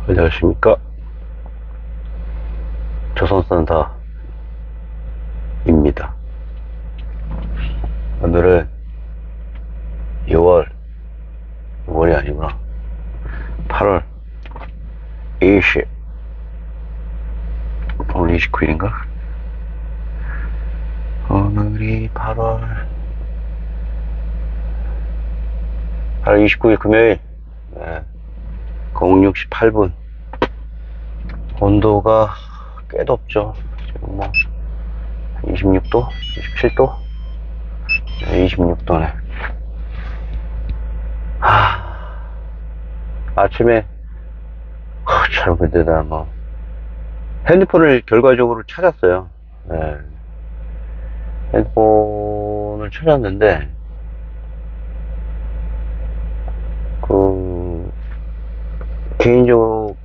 안녕하십니까. 조선산사입니다. 오늘은 6월이 아니구나. 8월 20, 오늘 29일인가? 오늘이 8월 29일 금요일, 068분. 온도가 꽤 덥죠. 지금 뭐 26도? 27도? 26도네. 아침에 잘못되다 뭐 핸드폰을 결과적으로 찾았어요. 핸드폰을 찾았는데 개인적으로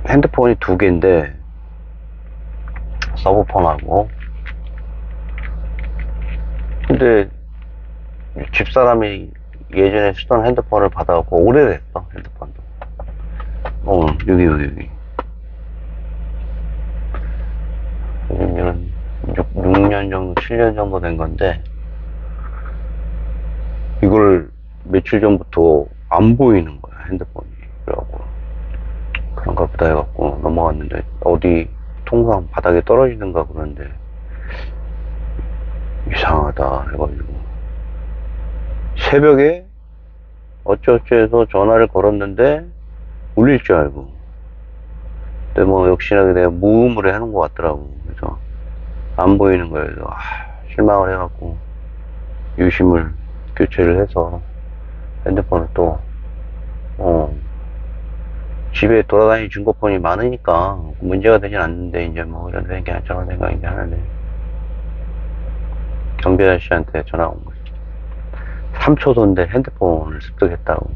핸드폰이 두 개인데 서브폰하고, 근데 집사람이 예전에 쓰던 핸드폰을 받아갖고 오래됐어. 핸드폰도 여기 6년 정도, 7년 정도 된 건데, 이걸 며칠 전부터 안 보이는 거야, 핸드폰이. 그래갖고 그런가 보다 해갖고 넘어갔는데, 어디 통상 바닥에 떨어지는가 그러는데 이상하다 해가지고 새벽에 어쩌어쩌해서 전화를 걸었는데 울릴 줄 알고, 근데 뭐 역시나 내가 무음으로 해놓은 것 같더라고. 그래서 안 보이는 거예요. 그래서 실망을 해갖고 유심을 교체를 해서 핸드폰을 또 집에 돌아다니는 중고폰이 많으니까 문제가 되진 않는데, 이제 뭐 이런 생각 저런 생각 이제 하는데, 경비 아저씨한테 전화 온 거지. 3초도인데 핸드폰을 습득했다고.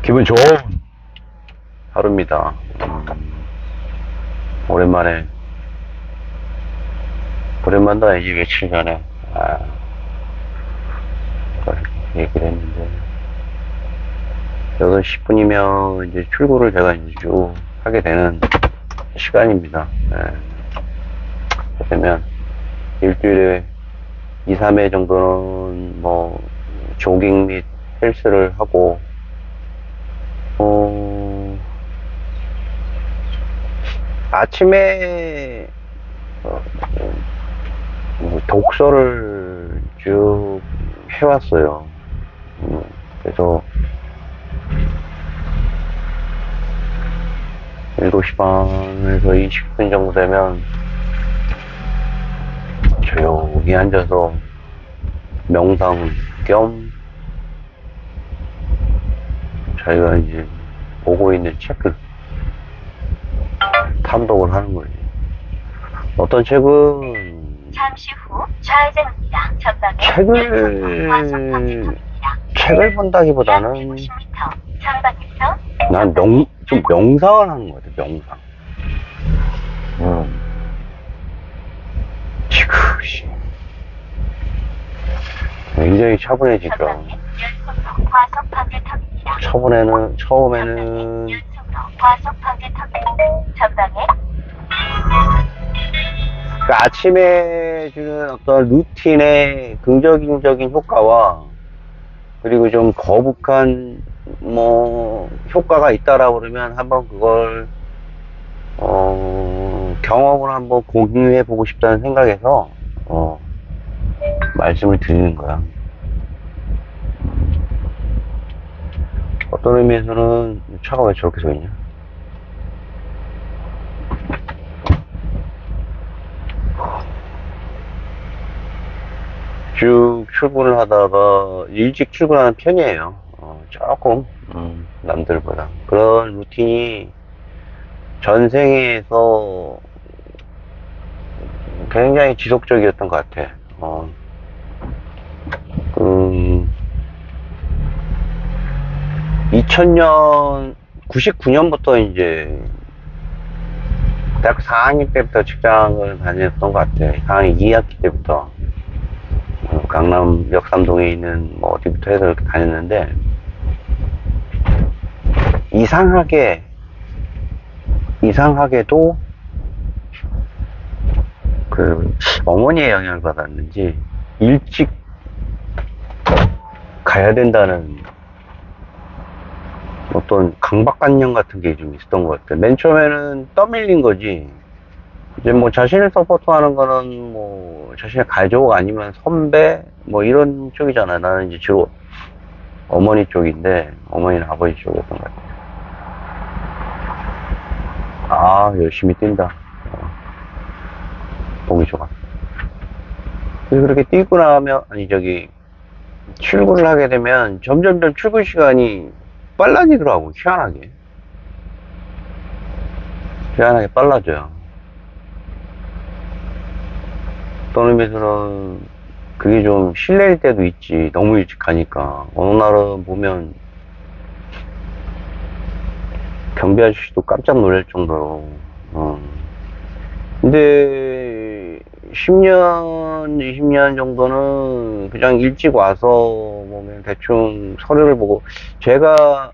기분 좋은 하루입니다. 오랜만도 아니지, 며칠 전에 얘기를 했는데, 8시 10분이면 이제 출구를 제가 이제 쭉 하게 되는 시간입니다. 그러면 일주일에 2, 3회 정도는 뭐 조깅 및 헬스를 하고, 아침에 독서를 쭉 해왔어요. 그래서 7시 반에서 20분 정도 되면 조용히 앉아서 명상 겸 자기가 이제 보고 있는 책을 탐독을 하는 거지. 어떤 책은 잠시 후 좌회전입니다. 전방에 책을 본다기보다는 150m 전방에서 난 좀 명상을 하는 것 같아. 명상. 지그시 굉장히 차분해지죠. 전방에 연속으로 과속 방지턱입니다. 처음에는 연속으로 과속 방지턱입니다. 전방에 그 아침에 주는 어떤 루틴의 긍정적인 효과와, 그리고 좀 거북한 뭐 효과가 있다라고 그러면 한번 그걸 경험을 한번 공유해 보고 싶다는 생각에서 말씀을 드리는 거야. 어떤 의미에서는 차가 왜 저렇게 서 있냐? 쭉 출근을 하다가 일찍 출근하는 편이에요. 조금 남들보다. 그런 루틴이 전생에서 굉장히 지속적이었던 것 같아. 2000년 99년부터 이제 대학교 4학년 때부터 직장을 다녔던 것 같아. 4학년 2학기 때부터 강남 역삼동에 있는 뭐 어디부터 해서 이렇게 다녔는데, 이상하게도 그 어머니의 영향을 받았는지 일찍 가야 된다는 어떤 강박관념 같은 게 좀 있었던 것 같아요. 맨 처음에는 떠밀린 거지. 이제 뭐 자신을 서포트하는 거는 뭐 자신의 가족 아니면 선배 뭐 이런 쪽이잖아. 나는 이제 주로 어머니 쪽인데 어머니는 아버지 쪽이었던 것 같아요. 아, 열심히 뛴다. 보기 좋아. 그래서 그렇게 뛰고 나면 아니 저기 출근을 하게 되면 점점점 출근 시간이 빨라지더라고. 희한하게 빨라져요. 어떤 의미에서는 그게 좀 실례일 때도 있지. 너무 일찍 가니까. 어느 날은 보면 경비 아저씨도 깜짝 놀랄 정도로. 근데 10년, 20년 정도는 그냥 일찍 와서 보면 대충 서류를 보고 제가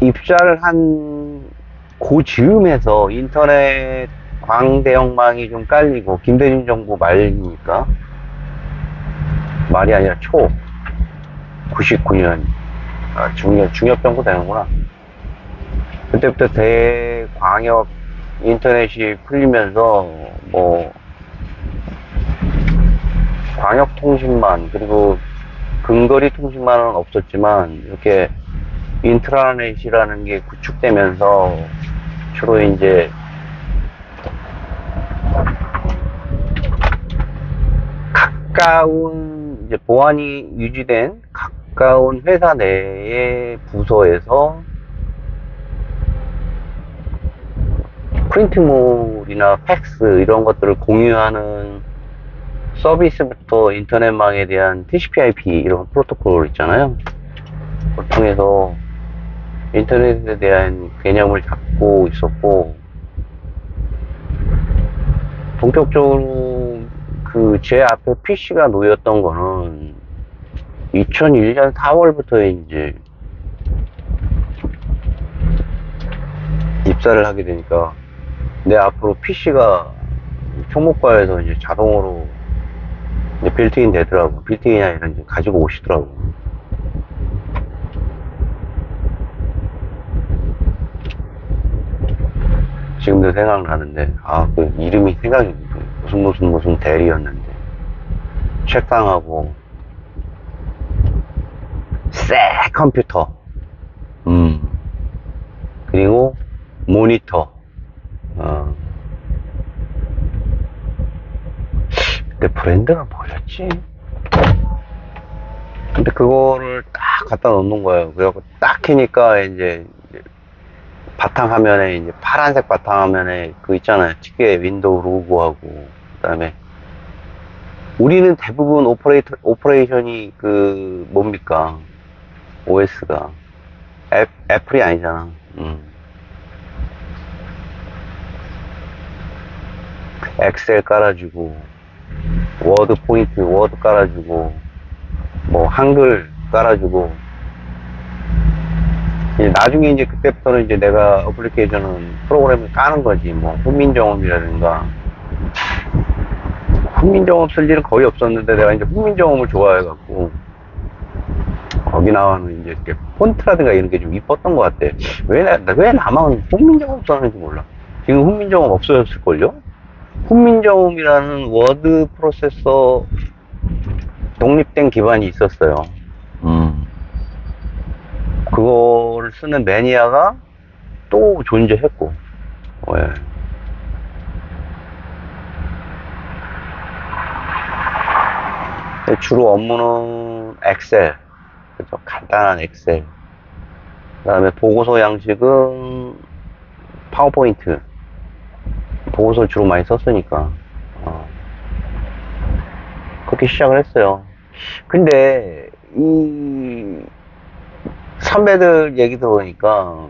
입사를 한 그 즈음에서 인터넷 광대역망이 좀 깔리고 김대중 정부 말이니까 말이 아니라 99년 중엽 정부 되는구나. 그때부터 대광역 인터넷이 풀리면서 뭐 광역통신망 그리고 근거리 통신망은 없었지만 이렇게 인트라넷이라는 게 구축되면서 주로 이제 가까운 이제 보안이 유지된 가까운 회사 내의 부서에서 프린트물이나 팩스 이런 것들을 공유하는 서비스부터 인터넷망에 대한 TCP/IP 이런 프로토콜 있잖아요. 그걸 통해서 인터넷에 대한 개념을 잡고 있었고 본격적으로 그 제 앞에 PC가 놓였던 거는 2001년 4월부터 이제 입사를 하게 되니까 내 앞으로 PC가 총무과에서 이제 자동으로 이제 빌트인 되더라고. 빌트인이 아니라 이제 가지고 오시더라고. 지금도 생각나는데, 그 이름이 생각이 무슨 대리였는데. 책상하고, 새 컴퓨터. 그리고 모니터. 근데 브랜드가 뭐였지? 근데 그거를 딱 갖다 놓는 거예요. 그래갖고 딱 키니까 이제 바탕화면에 이제 파란색 바탕화면에 그 있잖아요. 특유의 윈도우 로고하고 그 다음에 우리는 대부분 오퍼레이션이 그 뭡니까? OS가 애플이 아니잖아. 엑셀 깔아주고 워드 포인트 워드 깔아주고 뭐 한글 깔아주고 이제 나중에 이제 그때부터는 이제 내가 어플리케이션은 프로그램을 까는 거지. 뭐 훈민정음이라든가 훈민정음 쓸 일은 거의 없었는데 내가 이제 훈민정음을 좋아해갖고 거기 나오는 이제 이렇게 폰트라든가 이런 게 좀 이뻤던 것 같아. 왜 나만 훈민정음 썼는지 몰라. 지금 훈민정음 없어졌을걸요? 훈민정음이라는 워드 프로세서 독립된 기반이 있었어요. 그거를 쓰는 매니아가 또 존재했고, 예. 주로 업무는 엑셀, 그죠? 간단한 엑셀. 그 다음에 보고서 양식은 파워포인트. 보고서 주로 많이 썼으니까. 그렇게 시작을 했어요. 근데, 이, 선배들 얘기 들어보니까,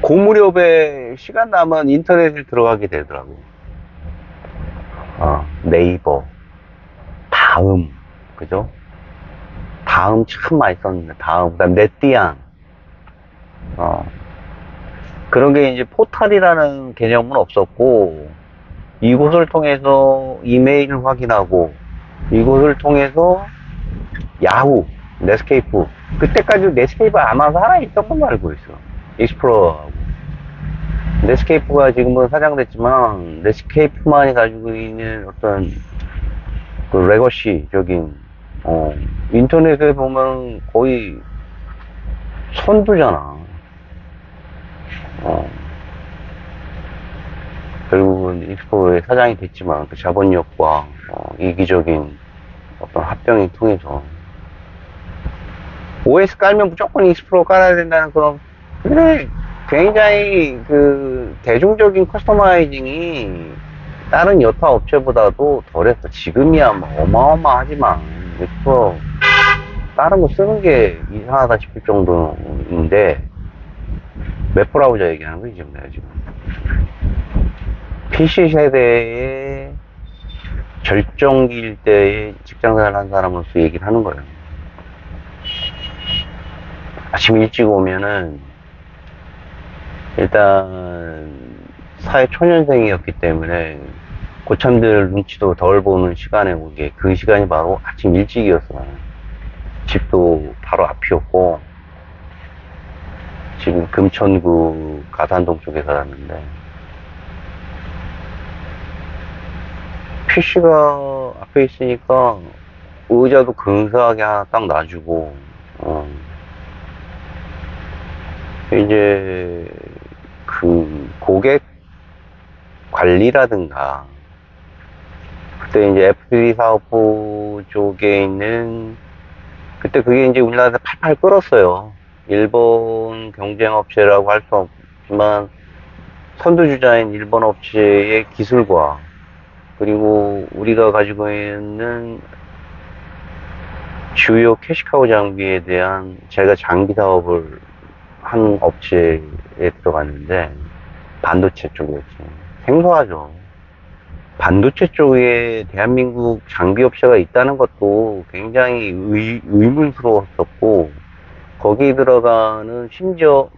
그 무렵에 시간 남은 인터넷을 들어가게 되더라고. 네이버, 다음, 그죠? 다음 참 많이 썼는데, 다음. 그 다음, 네띠안. 그런 게 이제 포탈이라는 개념은 없었고, 이곳을 통해서 이메일을 확인하고, 이곳을 통해서 야후, 넷스케이프. 그때까지 넷스케이프 아마 살아있던 걸로 알고 있어. 익스플로러하고. 넷스케이프가 지금은 사장됐지만, 넷스케이프만이 가지고 있는 어떤 그 레거시적인, 인터넷에 보면 거의 선두잖아. 결국은 익스플로러의 사장이 됐지만, 그 자본력과 이기적인 어떤 합병을 통해서 OS 깔면 무조건 익스플로러 깔아야 된다는 그런, 근데 굉장히 그 대중적인 커스터마이징이 다른 여타 업체보다도 덜했어. 지금이야 뭐 어마어마하지만 익스플로러 다른 거 쓰는 게 이상하다 싶을 정도인데, 웹 브라우저 얘기하는 거지 지금 내가 지금. PC 세대의 절정기일 때의 직장생활 한 사람으로서 얘기를 하는 거예요. 아침 일찍 오면은 일단 사회 초년생이었기 때문에 고참들 눈치도 덜 보는 시간에 오게, 그 시간이 바로 아침 일찍이었어. 집도 바로 앞이었고, 지금 금천구 가산동 쪽에 살았는데, PC가 앞에 있으니까 의자도 근사하게 하나 딱 놔주고, 이제 그 고객 관리라든가, 그때 이제 FPV 사업부 쪽에 있는, 그때 그게 이제 우리나라에서 팔팔 끓었어요. 일본 경쟁업체라고 할 수 없지만 선두주자인 일본 업체의 기술과, 그리고 우리가 가지고 있는 주요 캐시카우 장비에 대한 제가 장비 사업을 한 업체에 들어갔는데, 반도체 쪽이었죠. 생소하죠. 반도체 쪽에 대한민국 장비 업체가 있다는 것도 굉장히 의문스러웠었고, 거기 들어가는 심지어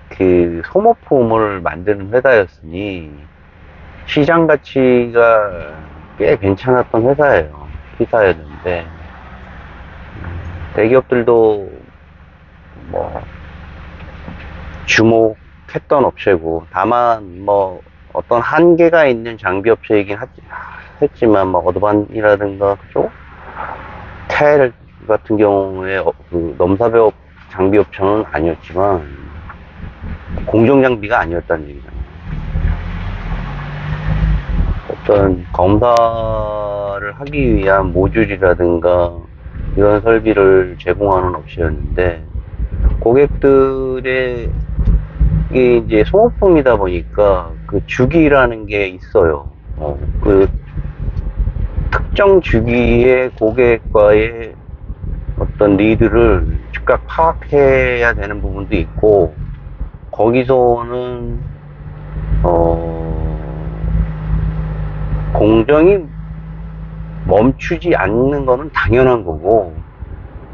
그 소모품을 만드는 회사였으니 시장 가치가 꽤 괜찮았던 회사예요. 회사였는데, 대기업들도 뭐 주목했던 업체고, 다만 뭐 어떤 한계가 있는 장비 업체이긴 했지만, 뭐 어드반이라든가 그쪽 텔 같은 경우에 그 넘사벽 장비 업체는 아니었지만 공정 장비가 아니었다는 얘기잖아요. 어떤 검사를 하기 위한 모듈이라든가 이런 설비를 제공하는 업체였는데, 고객들의 이게 이제 소모품이다 보니까 그 주기라는 게 있어요. 그 특정 주기의 고객과의 어떤 니드를 즉각 파악해야 되는 부분도 있고, 거기서는 공정이 멈추지 않는 거는 당연한 거고,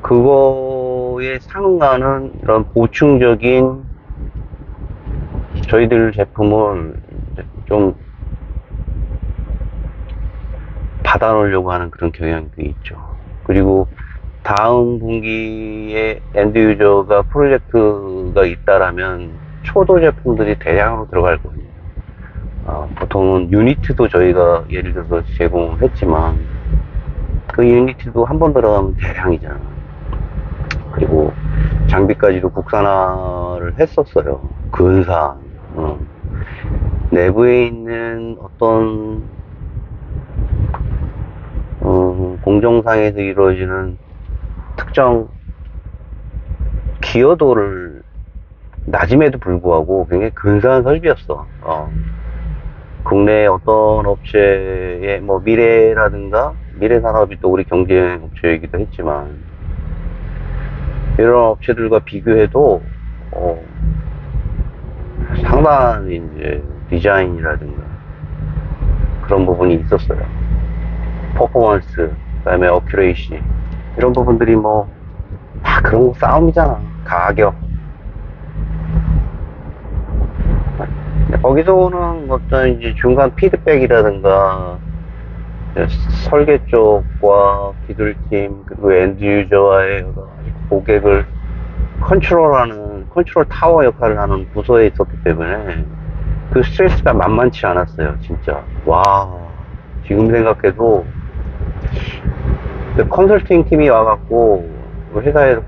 그거에 상응하는 이런 보충적인 저희들 제품을 좀 받아놓으려고 하는 그런 경향도 있죠. 그리고 다음 분기에 엔드 유저가 프로젝트가 있다라면 초도 제품들이 대량으로 들어갈 거예요. 보통은 유니트도 저희가 예를 들어서 제공을 했지만, 그 유니트도 한 번 들어가면 대량이잖아. 그리고 장비까지도 국산화를 했었어요. 근사한. 내부에 있는 어떤 공정상에서 이루어지는 특정 기여도를 낮음에도 불구하고 굉장히 근사한 설비였어. 국내 어떤 업체의 뭐 미래라든가, 미래산업이 또 우리 경쟁 업체이기도 했지만, 이런 업체들과 비교해도 상당한 이제 디자인이라든가 그런 부분이 있었어요. 퍼포먼스, 그 다음에 어큐레이시, 이런 부분들이 뭐 다 그런 거 싸움이잖아. 가격. 근데 거기서 오는 어떤 이제 중간 피드백이라든가 설계 쪽과 기술팀 그리고 엔드 유저와의 여러 가지 고객을 컨트롤 타워 역할을 하는 부서에 있었기 때문에 그 스트레스가 만만치 않았어요, 진짜. 와, 지금 생각해도 그 컨설팅 팀이 와갖고 회사에서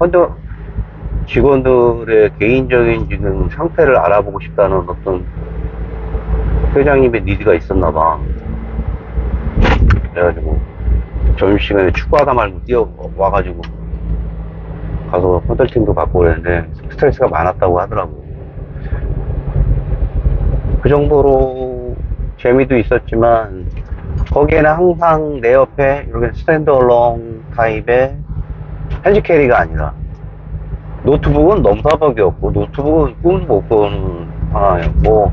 직원들의 개인적인 지금 상태를 알아보고 싶다는 어떤 회장님의 니드가 있었나봐. 그래가지고 점심시간에 축구하다 말고 뛰어와가지고 가서 컨설팅도 받고 그랬는데 스트레스가 많았다고 하더라고. 그 정도로 재미도 있었지만 거기에는 항상 내 옆에 이렇게 스탠드얼론 타입의 핸즈 캐리가 아니라 노트북은 넘사벽이었고 노트북은 꿈도 못 꾸는 상황이었고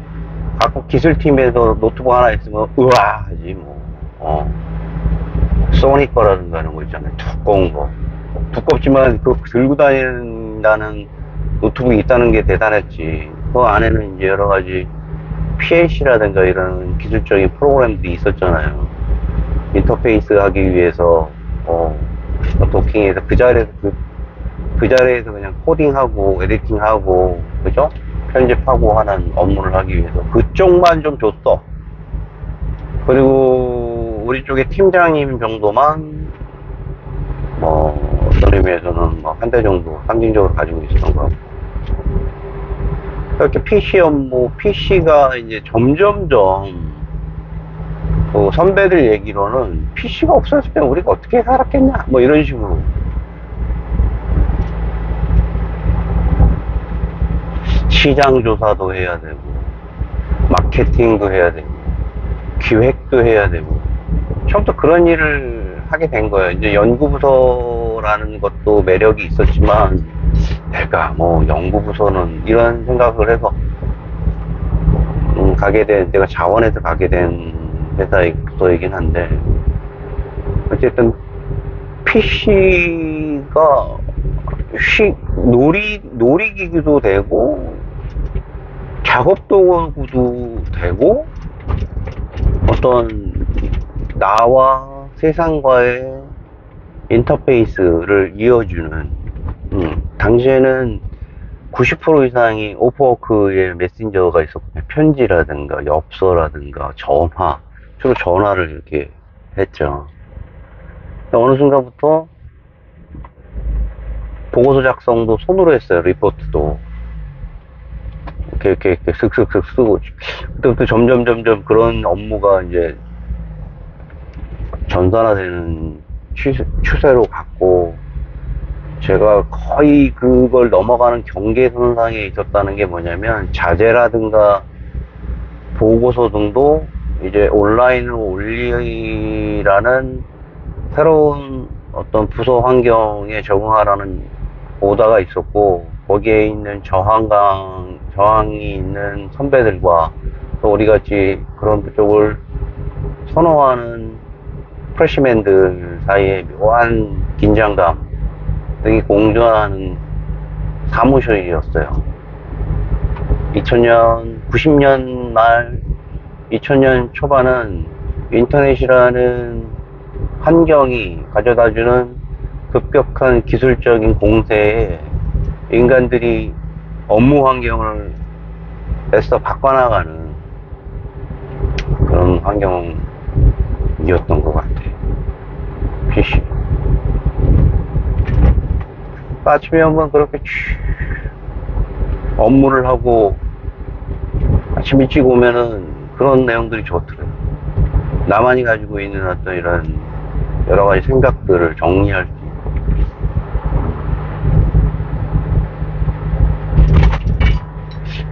각국 기술팀에서 노트북 하나 있으면 우와 하지 뭐. 소니 거라든가 이런 거 있잖아요. 두꺼운 거. 두껍지만 그 들고 다닌다는 노트북이 있다는 게 대단했지. 그 안에는 이제 여러 가지 PLC라든가 이런 기술적인 프로그램들이 있었잖아요. 인터페이스 하기 위해서 도킹해서 그 자리에서 그냥 코딩하고 에디팅하고 그죠? 편집하고 하는 업무를 하기 위해서 그쪽만 좀 줬어. 그리고 우리 쪽에 팀장님 정도만 어떤 의미에서는 한 대 정도 상징적으로 가지고 있었던 것 같고, 그렇게 PC 업무, PC가 이제 점점점 그 선배들 얘기로는 PC가 없었으면 우리가 어떻게 살았겠냐 뭐 이런 식으로 시장 조사도 해야 되고 마케팅도 해야 되고 기획도 해야 되고 처음부터 그런 일을 하게 된 거예요. 이제 연구부서라는 것도 매력이 있었지만 내가 뭐 연구부서는 이런 생각을 해서 내가 자원해서 가게 된 회사이긴 한데 어쨌든 PC가 놀이기기도 되고 작업 도구도 되고 어떤 나와 세상과의 인터페이스를 이어주는 당시에는 90% 이상이 오프워크의 메신저가 있었고 편지라든가 엽서라든가 전화, 주로 전화를 이렇게 했죠. 어느 순간부터 보고서 작성도 손으로 했어요. 리포트도 이렇게 슥슥슥 쓰고 그때부터 점점 그런 업무가 이제 전산화되는 추세로 갔고, 제가 거의 그걸 넘어가는 경계선상에 있었다는 게 뭐냐면 자재라든가 보고서 등도 이제 온라인으로 올리라는 새로운 어떤 부서 환경에 적응하라는 오다가 있었고, 거기에 있는 저항이 있는 선배들과 또 우리같이 그런 쪽을 선호하는 프레시맨들 사이에 묘한 긴장감 등이 공존하는 사무실이었어요. 90년 말 2000년 초반은 인터넷이라는 환경이 가져다주는 급격한 기술적인 공세에 인간들이 업무 환경을 애써 바꿔나가는 그런 환경이었던 것 같아. PC. 아침에 한번 그렇게 업무를 하고 아침 일찍 오면은 그런 내용들이 좋더라고요. 나만이 가지고 있는 어떤 이런 여러 가지 생각들을 정리할 수 있고.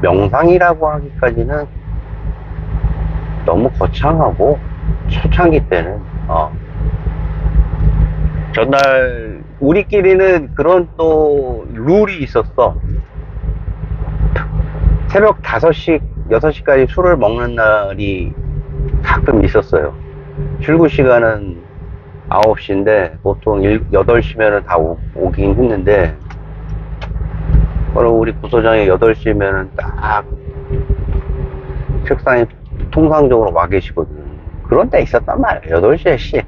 명상이라고 하기까지는 너무 거창하고 초창기 때는 전날 우리끼리는 그런 또 룰이 있었어. 새벽 5시, 6시까지 술을 먹는 날이 가끔 있었어요. 출근 시간은 9시인데 보통 8시면은 다 오긴 했는데 바로 우리 부서장이 8시면은 딱 책상에 통상적으로 와 계시거든. 그런 때 있었단 말이야. 8시에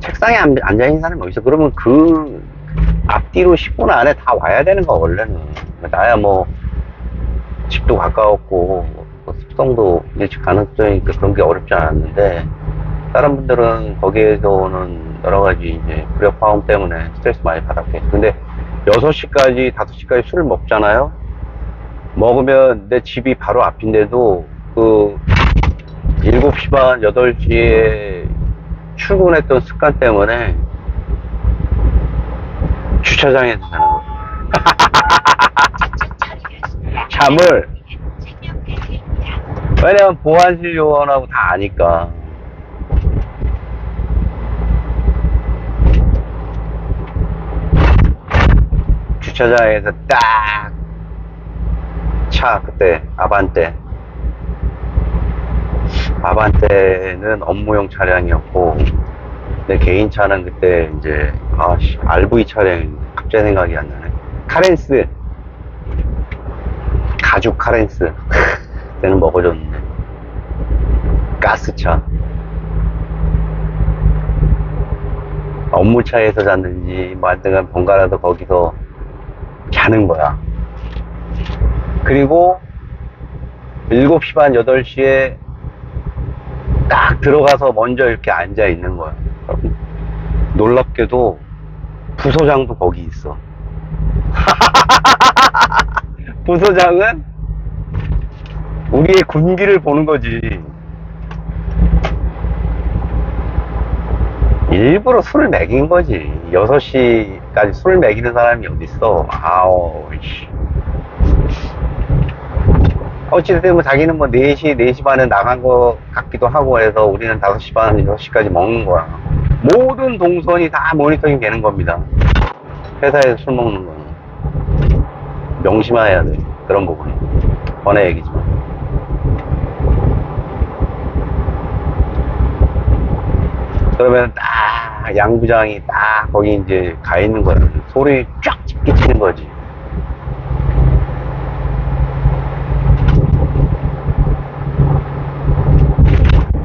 책상에 앉아있는 사람이 어딨어. 그러면 그 앞뒤로 10분 안에 다 와야 되는 거 원래는. 나야 뭐 집도 가까웠고 뭐 습성도 일찍 가능성이니까 그런 게 어렵지 않았는데 다른 분들은 거기에서 오는 여러 가지 이제 불협화음 때문에 스트레스 많이 받았겠지. 근데 6시까지 5시까지 술을 먹잖아요. 먹으면 내 집이 바로 앞인데도 그 7시 반 8시에 출근했던 습관 때문에 주차장에서 자는 거야. 잠을. 왜냐면 보안실 요원하고 다 아니까. 주차장에서 딱 차 그때 아반떼는 업무용 차량이었고 내 개인 차는 그때 이제 RV 차량 갑자기 생각이 안 나네. 카렌스 가죽 카렌스 그때는 먹어줬는데 가스차. 업무차에서 잤는지 뭐 하여튼 번갈아서 거기서 자는 거야. 그리고 7시 반 8시에 딱 들어가서 먼저 이렇게 앉아 있는 거야. 놀랍게도 부소장도 거기 있어. 부소장은 우리의 군기를 보는 거지. 일부러 술을 먹인 거지. 6시까지 술을 먹이는 사람이 어딨어. 아우, 씨. 어찌됐든 뭐 자기는 뭐 4시 반에 나간 거 같기도 하고 해서 우리는 5시 반, 6시까지 먹는 거야. 모든 동선이 다 모니터링 되는 겁니다. 회사에서 술 먹는 거는. 명심해야 돼. 그런 부분은. 번외 얘기지만. 그러면 딱 양부장이 딱 거기 이제 가 있는 거야. 소리 쫙 끼치는 거지.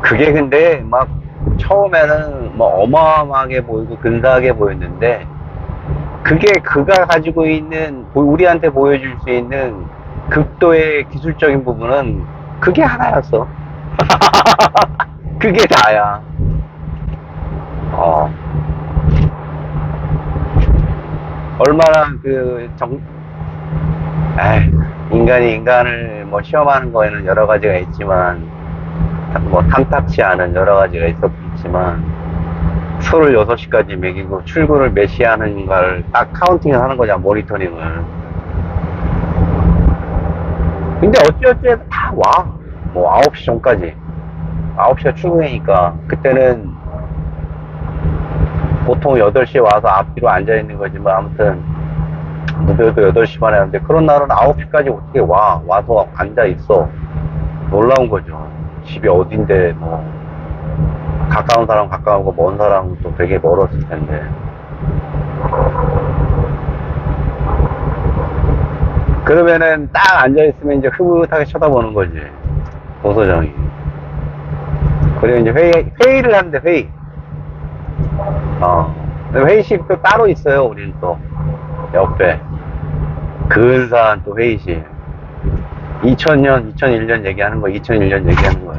그게 근데 막 처음에는 뭐 어마어마하게 보이고 근사하게 보였는데 그게 그가 가지고 있는 우리한테 보여줄 수 있는 극도의 기술적인 부분은 그게 하나였어. 그게 다야. 얼마나 인간이 인간을 뭐 시험하는 거에는 여러 가지가 있지만 뭐 탐탁치 않은 여러 가지가 있었지만 술을 6시까지 먹이고 출근을 몇 시에 하는가를 딱 카운팅을 하는 거냐, 모니터링을. 근데 어찌어찌해서 다 와. 뭐 9시 전까지. 9시가 출근이니까 그때는 보통 8시에 와서 앞뒤로 앉아있는 거지만 아무튼 늦어도 8시 반에 하는데 그런 날은 9시까지 어떻게 와서 앉아있어. 놀라운 거죠. 집이 어딘데 뭐 가까운 사람 가까우고 먼 사람은 또 되게 멀었을 텐데. 그러면은 딱 앉아있으면 이제 흐뭇하게 쳐다보는 거지, 부서장이. 그리고 이제 회의를 하는데, 회의. 회의실도 따로 있어요, 우리는 또. 옆에. 근사한 또 회의실. 2001년 얘기하는 거야, 2001년 얘기하는 거야.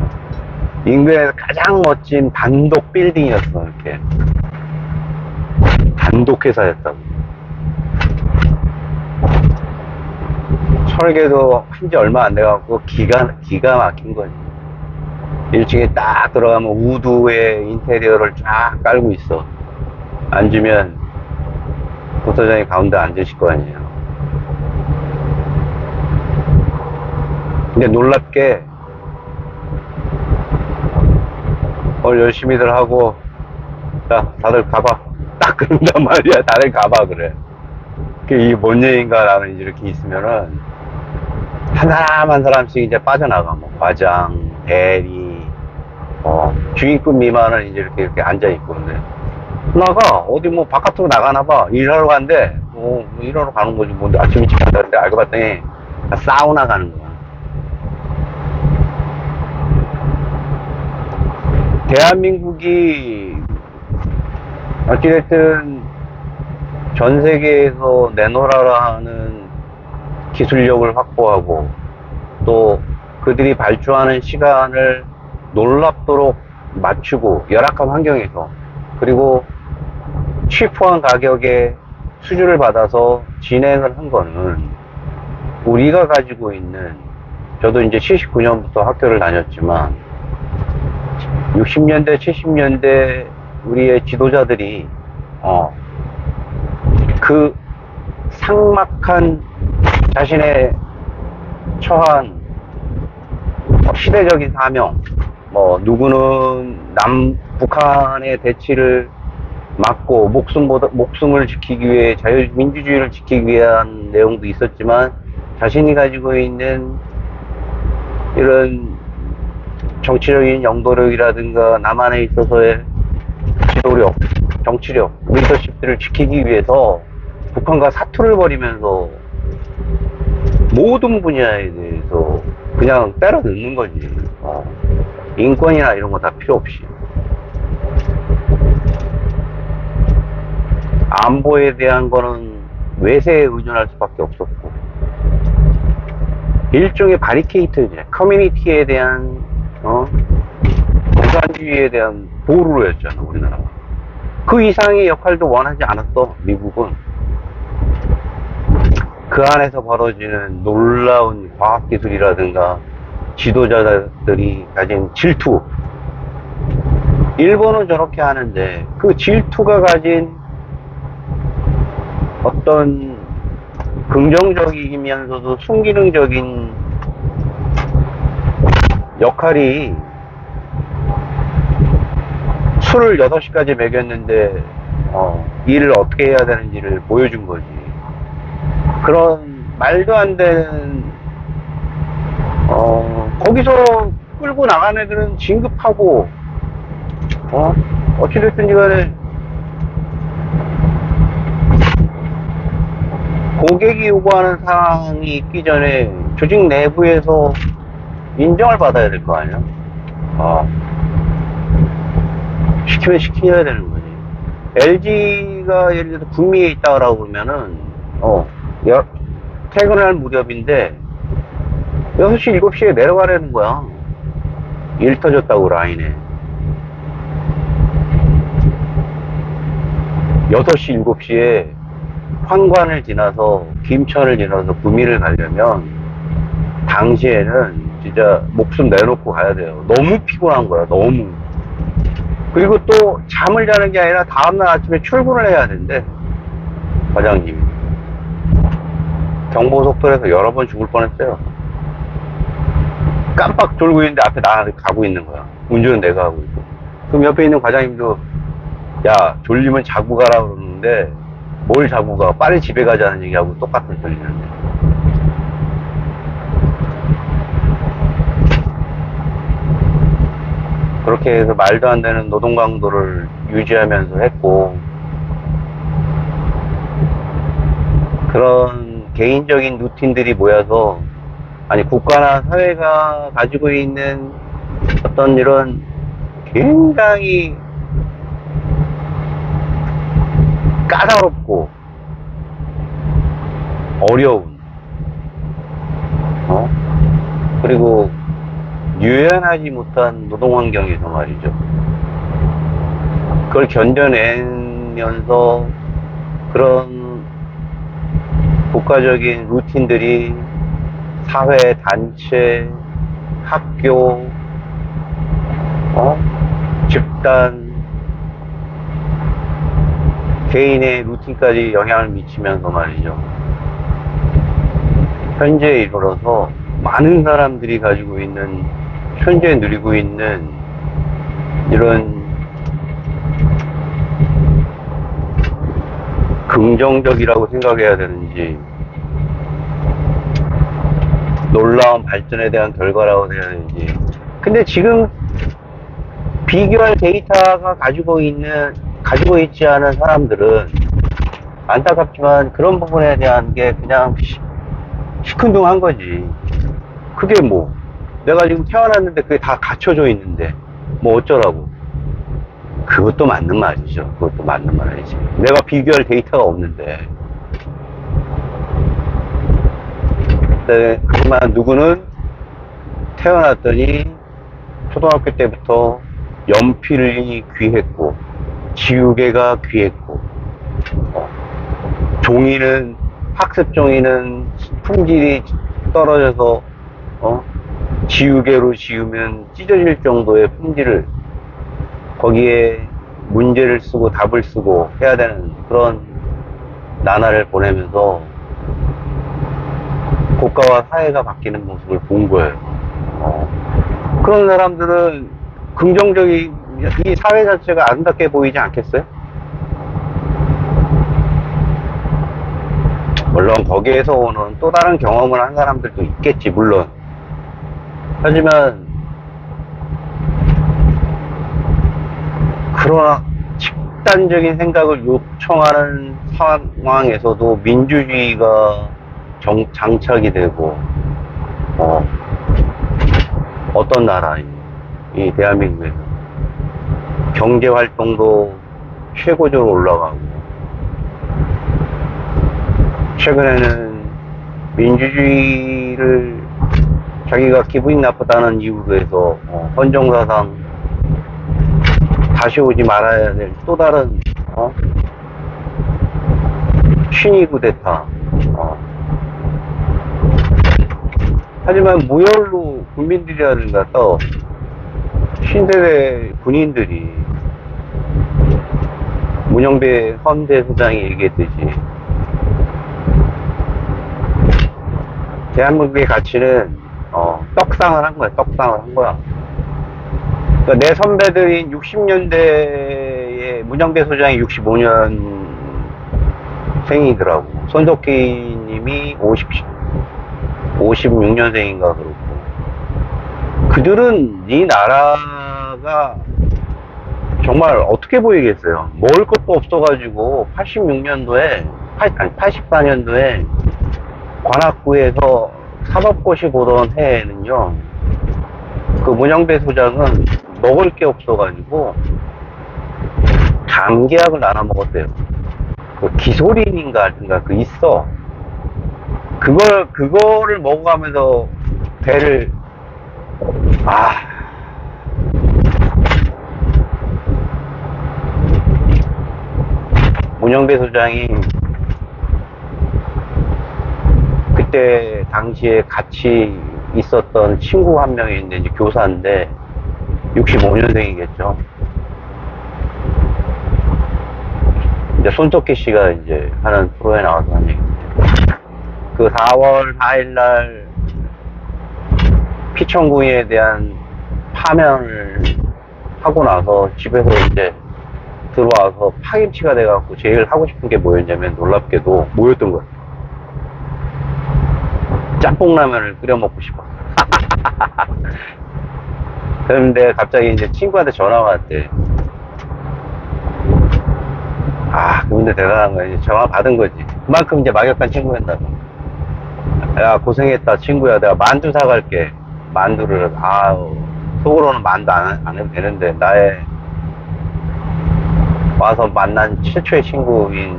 인근에서 가장 멋진 단독 빌딩이었어, 이렇게. 단독 회사였다고. 설계도 한 지 얼마 안 돼갖고 기가 막힌 거지. 1층에 딱 들어가면 우드의 인테리어를 쫙 깔고 있어. 앉으면 부서장이 가운데 앉으실 거 아니에요. 근데 놀랍게 오늘 열심히들 하고 자 다들 가봐 딱 그런단 말이야. 다들 가봐 그래. 이게 뭔 얘기인가. 나는 이렇게 있으면은 한 사람 한 사람씩 이제 빠져나가. 뭐 과장, 대리, 주인급 미만은 이제 이렇게 앉아 있고. 근데 나가 어디 뭐 바깥으로 나가나 봐. 일하러 간대. 뭐 일하러 가는 거지. 뭐 아침 일찍 간다는데 알고 봤더니 사우나 가는 거야. 대한민국이 어찌됐든 전 세계에서 내놓으라는 기술력을 확보하고 또 그들이 발주하는 시간을 놀랍도록 맞추고 열악한 환경에서 그리고 취프한 가격에 수주를 받아서 진행을 한 거는 우리가 가지고 있는 저도 이제 79년부터 학교를 다녔지만 60년대 70년대 우리의 지도자들이 그 삭막한 자신의 처한 시대적인 사명, 뭐 누구는 북한의 대치를 막고 목숨을 지키기 위해 자유민주주의를 지키기 위한 내용도 있었지만 자신이 가지고 있는 이런 정치적인 영도력이라든가 남한에 있어서의 지도력, 정치력, 리더십들을 지키기 위해서 북한과 사투를 벌이면서 모든 분야에 대해서 그냥 때려 넣는 거지. 인권이나 이런 거 다 필요 없이. 안보에 대한 거는 외세에 의존할 수밖에 없었고. 일종의 바리케이트지. 커뮤니티에 대한, 공산주의에 대한 보루로였잖아, 우리나라가. 그 이상의 역할도 원하지 않았어, 미국은. 그 안에서 벌어지는 놀라운 과학기술이라든가 지도자들이 가진 질투. 일본은 저렇게 하는데 그 질투가 가진 어떤 긍정적이면서도 순기능적인 역할이 술을 6시까지 먹였는데 일을 어떻게 해야 되는지를 보여준 거지. 그런 말도 안 되는 거기서 끌고 나간 애들은 진급하고 어찌됐든 간에 고객이 요구하는 사항이 있기 전에 조직 내부에서 인정을 받아야 될 거 아니야. 시키면 시켜야 되는 거지. LG가 예를 들어서 구미에 있다고 그러면은 퇴근할 무렵인데 6시 7시에 내려가라는 거야. 일 터졌다고 라인에 6시 7시에 황관을 지나서 김천을 지나서 구미를 가려면 당시에는 진짜 목숨 내놓고 가야 돼요. 너무 피곤한 거야. 너무. 그리고 또 잠을 자는 게 아니라 다음날 아침에 출근을 해야 된대, 과장님이. 경부속도로에서 여러 번 죽을 뻔했어요. 깜빡 졸고 있는데 앞에 나 가고 있는 거야. 운전은 내가 하고 있고. 그럼 옆에 있는 과장님도 야, 졸리면 자고 가라 그러는데 뭘 자고 가? 빨리 집에 가자는 얘기하고 똑같은 소리는데. 그렇게 해서 말도 안 되는 노동 강도를 유지하면서 했고, 그런 개인적인 루틴들이 모여서, 아니, 국가나 사회가 가지고 있는 어떤 이런 굉장히 까다롭고 어려운, 그리고 유연하지 못한 노동 환경에서 말이죠. 그걸 견뎌내면서 그런 국가적인 루틴들이 사회, 단체, 학교, 집단, 개인의 루틴까지 영향을 미치면서 말이죠. 현재에 이르러서 많은 사람들이 가지고 있는, 현재 누리고 있는 이런 긍정적이라고 생각해야 되는지, 놀라운 발전에 대한 결과라고 해야 되는지. 근데 지금 비교할 데이터가 가지고 있는 가지고 있지 않은 사람들은 안타깝지만 그런 부분에 대한 게 그냥 시큰둥한 거지. 그게 뭐 내가 지금 태어났는데 그게 다 갖춰져 있는데 뭐 어쩌라고. 그것도 맞는 말이죠. 그것도 맞는 말이지. 내가 비교할 데이터가 없는데. 네, 하지만 누구는 태어났더니 초등학교 때부터 연필이 귀했고 지우개가 귀했고 종이는 학습 종이는 품질이 떨어져서 지우개로 지우면 찢어질 정도의 품질을 거기에 문제를 쓰고 답을 쓰고 해야 되는 그런 나날을 보내면서 국가와 사회가 바뀌는 모습을 본 거예요. 그런 사람들은 긍정적인 이 사회 자체가 아름답게 보이지 않겠어요? 물론 거기에서 오는 또 다른 경험을 한 사람들도 있겠지, 물론. 하지만 그러나 집단적인 생각을 요청하는 상황에서도 민주주의가 장착이 되고 어떤 나라, 이 대한민국에서 경제활동도 최고조로 올라가고 최근에는 민주주의를 자기가 기분이 나쁘다는 이유로 해서 헌정사상 다시 오지 말아야 될 또 다른 신이 쿠데타. 하지만 무혈로 국민들이라든가 또 신세대 군인들이 문영배 헌대 소장이 얘기했듯이 대한민국의 가치는 떡상을 한 거야. 떡상을 한 거야. 그러니까 내 선배들인 60년대에 문영배 소장이 65년생이더라고. 손석희 님이 56년생인가 그렇고. 그들은 이 나라가 정말 어떻게 보이겠어요? 먹을 것도 없어가지고 84년도에 관악구에서 사법고시 보던 해에는요, 그 문영배 소장은 먹을 게 없어가지고 감기약을 나눠 먹었대요. 그 기소린인가 하여튼가 그 있어. 그거를 먹어가면서 배를 문영배 소장이 그때 당시에 같이 있었던 친구 한 명이 있는데 이제 교사인데 65년생이겠죠. 이제 손석희 씨가 이제 하는 프로에 나와서 한 얘기인데 그 4월 4일날 피청구인에 대한 파면을 하고 나서 집에서 이제 들어와서 파김치가 돼갖고 제일 하고 싶은 게 뭐였냐면 놀랍게도 뭐였던 거야. 짬뽕라면을 끓여 먹고 싶어. 그런데 갑자기 이제 친구한테 전화가 왔대. 근데 대단한 거야. 이제 전화 받은 거지. 그만큼 이제 막역한 친구였다고. 야, 고생했다, 친구야. 내가 만두 사갈게. 만두를, 속으로는 만두 안 해도 되는데, 나의 와서 만난 최초의 친구인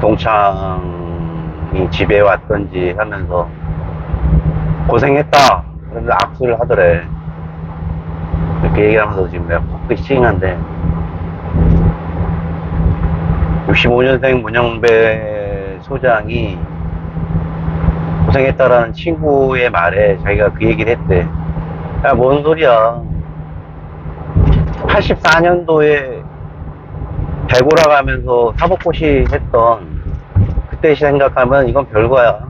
동창이 집에 왔던지 하면서 고생했다. 그래서 악수를 하더래. 이렇게 얘기하면서 지금 내가 코끝이 찡한데 65년생 문영배 소장이 고생했다라는 친구의 말에 자기가 그 얘기를 했대. 야, 뭔 소리야. 84년도에 배고라가면서 사법고시 했던 그때 생각하면 이건 별거야.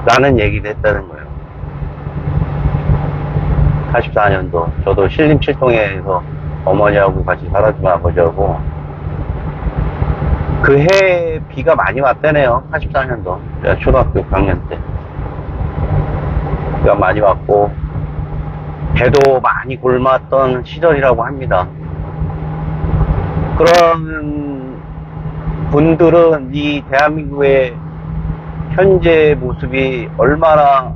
라는 얘기를 했다는 거예요. 84년도. 저도 신림 칠통에서 어머니하고 같이 살았지만 아버지하고 그 해 비가 많이 왔다네요. 84년도. 제가 초등학교 6학년 때. 비가 많이 왔고 배도 많이 곪았던 시절이라고 합니다. 그런 분들은 이 대한민국의 현재 모습이 얼마나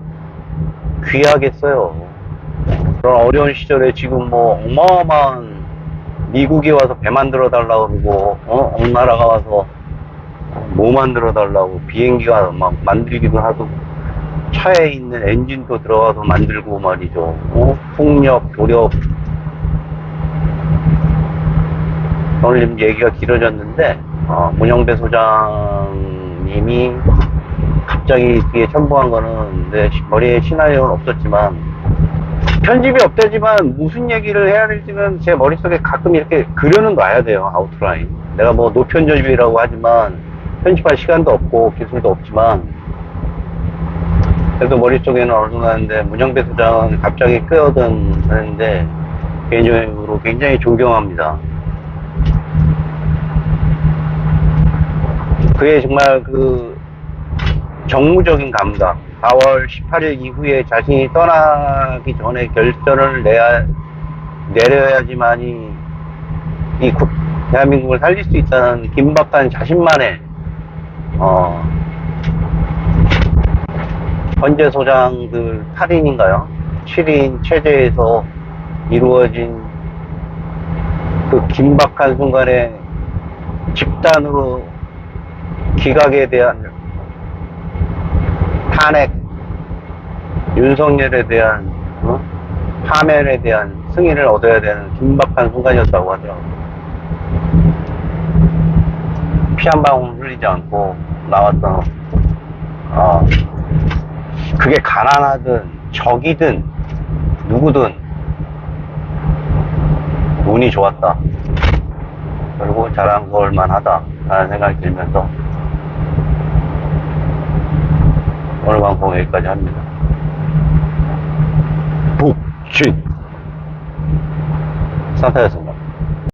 귀하겠어요. 그런 어려운 시절에 지금 뭐 어마어마한 미국이 와서 배 만들어 달라고 그러고, 어느 나라가 와서 뭐 만들어 달라고 비행기가 막 만들기도 하고, 차에 있는 엔진도 들어가서 만들고 말이죠. 풍력, 조력. 오늘 좀 얘기가 길어졌는데, 문영배 소장님이 갑자기 뒤에 첨부한 거는 내 머리에 시나리오는 없었지만, 편집이 없다지만 무슨 얘기를 해야 될지는 제 머릿속에 가끔 이렇게 그려는 놔야 돼요, 아웃라인. 내가 뭐 노편집이라고 하지만 편집할 시간도 없고 기술도 없지만 그래도 머릿속에는 어느 나는데 문영배 소장은 갑자기 끄어든는데 개인적으로 굉장히 존경합니다. 그게 정말 그 정무적인 감각, 4월 18일 이후에 자신이 떠나기 전에 결단을 내려야지만이 이 대한민국을 살릴 수 있다는 긴박한 자신만의 헌재 소장들 8인인가요? 7인 체제에서 이루어진 그 긴박한 순간에 집단으로 기각에 대한 탄핵, 윤석열에 대한 파면에 대한 승인을 얻어야 되는 긴박한 순간이었다고 하더라고요. 피 한 방울 흘리지 않고 나왔던 그게 가난하든 적이든 누구든 운이 좋았다. 그리고 잘한 걸만하다 라는 생각이 들면서 오늘 방송 여기까지 합니다. 북진 산타였습니다.